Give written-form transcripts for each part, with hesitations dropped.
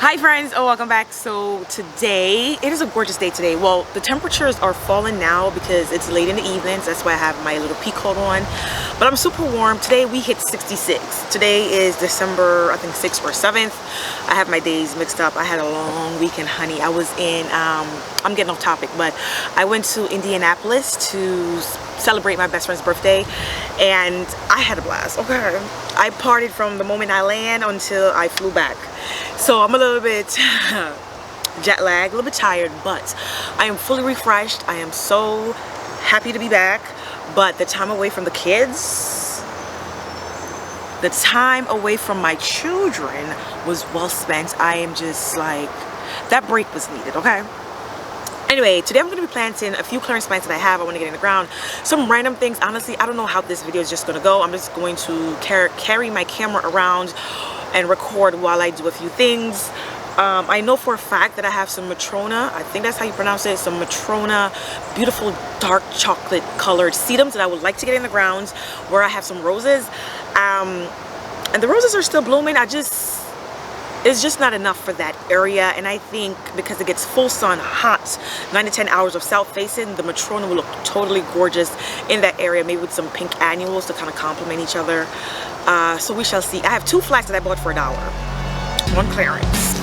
Hi friends, welcome back. So today, it is a gorgeous day today. Well, the temperatures are falling now because it's late in the evenings. That's why I have my little pea coat on. But I'm super warm. Today we hit 66. Today is December, I think 6th or 7th. I have my days mixed up. I had a long weekend, honey. I was in, I'm getting off topic, but I went to Indianapolis to celebrate my best friend's birthday and I had a blast. Okay, I partied from the moment I land until I flew back. So I'm a little bit jet lagged, a little bit tired, but I am fully refreshed. I am so happy to be back. But the time away from the kids, the time away from my children was well spent. I am just like, that break was needed, okay? Anyway, today I'm going to be planting a few clearance plants that I have. I want to get in the ground. Some random things. Honestly, I don't know how this video is just going to go. I'm just going to carry my camera around and record while I do a few things. I know for a fact that I have some Matrona, I think that's how you pronounce it, some Matrona beautiful dark chocolate colored sedums that I would like to get in the ground, where I have some roses. And the roses are still blooming. It's just not enough for that area, and I think because it gets full sun, hot, 9 to 10 hours of south facing, the Matrona will look totally gorgeous in that area, maybe with some pink annuals to kind of complement each other. So we shall see. I have two flats that I bought for $1, one clearance.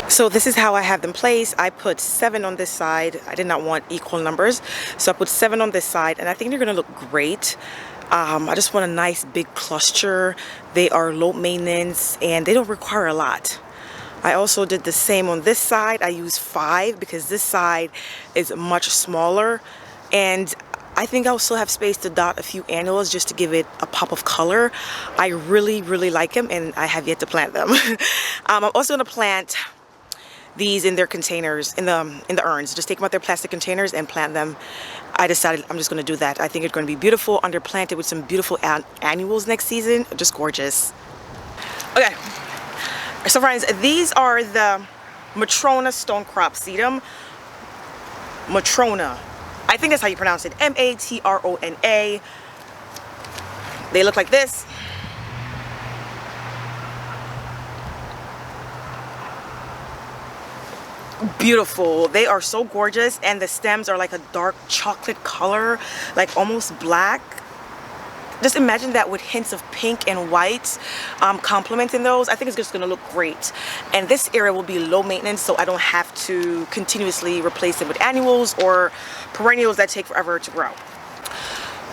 So this is how I have them placed. I put 7 on this side. I did not want equal numbers, so I put 7 on this side, and I think they're gonna look great. I just want a nice big cluster. They are low maintenance and they don't require a lot. I also did the same on this side. I used 5 because this side is much smaller, and I think I'll still have space to dot a few annuals just to give it a pop of color. I really like them, and I have yet to plant them. I'm also gonna plant these in their containers, in the urns. Just take them out their plastic containers and plant them. I decided I'm just going to do that. I think it's going to be beautiful, underplanted with some beautiful annuals next season. Just gorgeous. Okay, so friends, these are the Matrona Stone Crop Sedum. Matrona, I think that's how you pronounce it. M-A-T-R-O-N-A. They look like this. Beautiful. They are so gorgeous, and the stems are like a dark chocolate color, like almost black. Just imagine that with hints of pink and white complementing those. I think it's just going to look great. And this area will be low maintenance, so I don't have to continuously replace it with annuals or perennials that take forever to grow.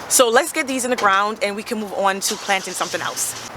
So let's get these in the ground and we can move on to planting something else.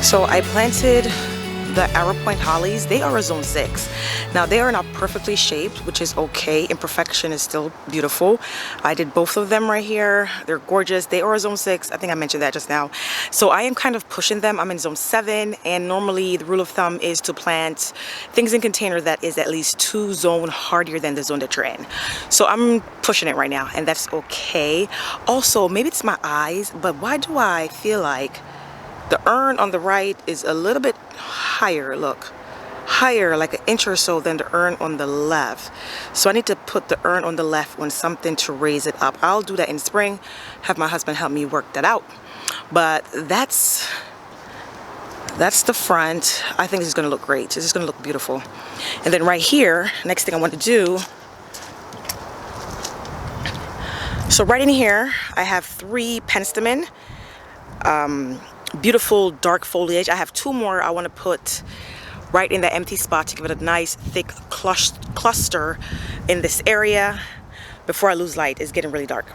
So I planted the Arrow Point Hollies. They are a zone 6. Now they are not perfectly shaped, which is okay. Imperfection is still beautiful. I did both of them right here. They're gorgeous. They are a zone 6. I think I mentioned that just now. So I am kind of pushing them. I'm in zone 7, and normally the rule of thumb is to plant things in container that is at least 2 zone hardier than the zone that you're in. So I'm pushing it right now, and that's okay. Also, maybe it's my eyes, but why do I feel like the urn on the right is a little bit higher, look, higher, like an inch or so than the urn on the left. So I need to put the urn on the left on something to raise it up. I'll do that in spring, have my husband help me work that out. But that's the front. I think this is gonna look great. This is gonna look beautiful. And then right here, next thing I want to do, so right in here, I have 3 Penstemon. Beautiful dark foliage. I have 2 more I want to put right in the empty spot to give it a nice thick cluster in this area before I lose light. It's getting really dark.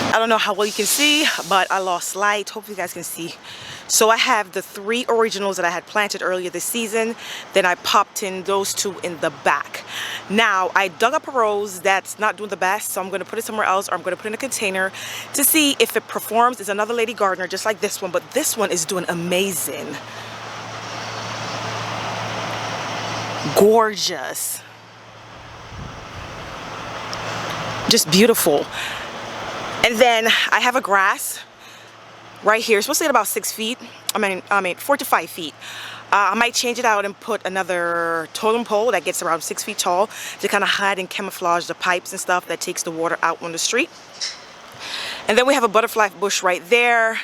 I don't know how well you can see, but I lost light. Hopefully you guys can see. So I have the 3 originals that I had planted earlier this season. Then I popped in those 2 in the back. Now I dug up a rose that's not doing the best, so I'm going to put it somewhere else, or I'm going to put it in a container to see if it performs. It's another lady gardener just like this one, but this one is doing amazing. Gorgeous. Just beautiful. And then I have a grass right here. It's supposed to get about 6 feet. I mean 4 to 5 feet. I might change it out and put another totem pole that gets around 6 feet tall to kind of hide and camouflage the pipes and stuff that takes the water out on the street. And then we have a butterfly bush right there.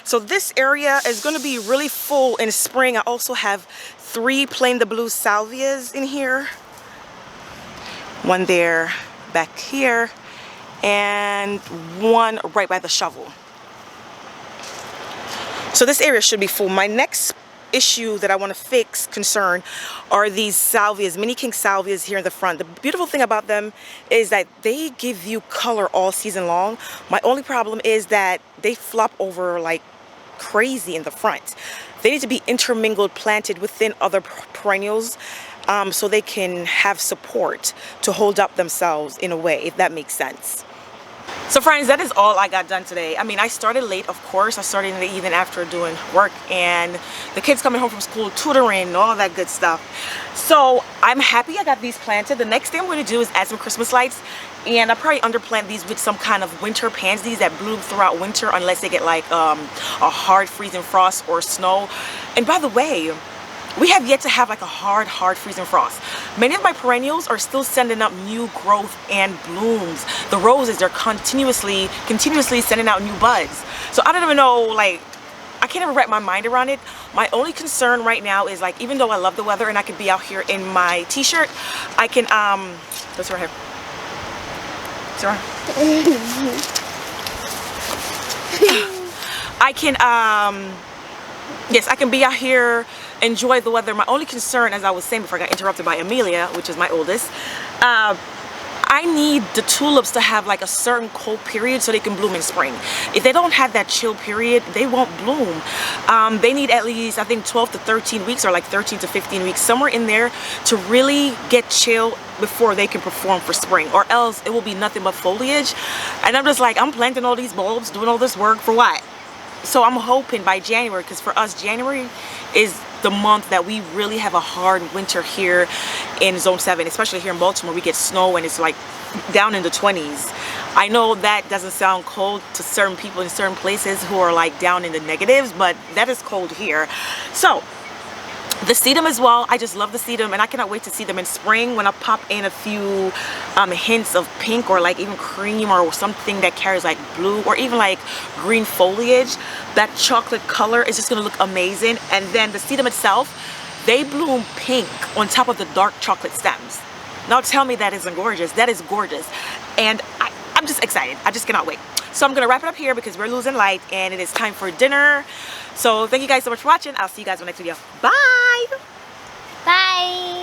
So this area is going to be really full in spring. I also have 3 plain the blue salvias in here. One there, back here, and 1 right by the shovel. So this area should be full. My next issue that I want to fix, concern, are these salvias, mini king salvias here in the front. The beautiful thing about them is that they give you color all season long. My only problem is that they flop over like crazy in the front. They need to be intermingled, planted within other perennials, so they can have support to hold up themselves in a way, if that makes sense. So friends, that is all I got done today. I mean, I started late, of course. I started in the evening after doing work and the kids coming home from school, tutoring, all of that good stuff. So I'm happy I got these planted. The next thing I'm going to do is add some Christmas lights, and I'll probably underplant these with some kind of winter pansies that bloom throughout winter unless they get like a hard freezing frost or snow. And by the way, we have yet to have like a hard freezing frost. Many of my perennials are still sending up new growth and blooms. The roses, they're continuously sending out new buds. So I don't even know, like, I can't even wrap my mind around it. My only concern right now is, like, even though I love the weather and I could be out here in my t-shirt, I can that's right here. It's right. I can yes, I can be out here, enjoy the weather. My only concern, as I was saying before I got interrupted by Amelia, which is my oldest, I need the tulips to have like a certain cold period so they can bloom in spring. If they don't have that chill period, they won't bloom. They need at least, I think, 12 to 13 weeks, or like 13 to 15 weeks, somewhere in there, to really get chill before they can perform for spring, or else it will be nothing but foliage. And I'm just like, I'm planting all these bulbs, doing all this work for what? So I'm hoping by January, because for us January is the month that we really have a hard winter here in Zone 7, especially here in Baltimore. We get snow and it's like down in the 20s. I know that doesn't sound cold to certain people in certain places who are like down in the negatives, but that is cold here. So the sedum as well, I just love the sedum, and I cannot wait to see them in spring when I pop in a few hints of pink, or like even cream, or something that carries like blue or even like green foliage. That chocolate color is just gonna look amazing. And then the sedum itself, they bloom pink on top of the dark chocolate stems. Now tell me that isn't gorgeous. That is gorgeous, and I'm just excited. I just cannot wait. So I'm gonna wrap it up here because we're losing light and it is time for dinner. So thank you guys so much for watching. I'll see you guys in the next video. Bye. Bye.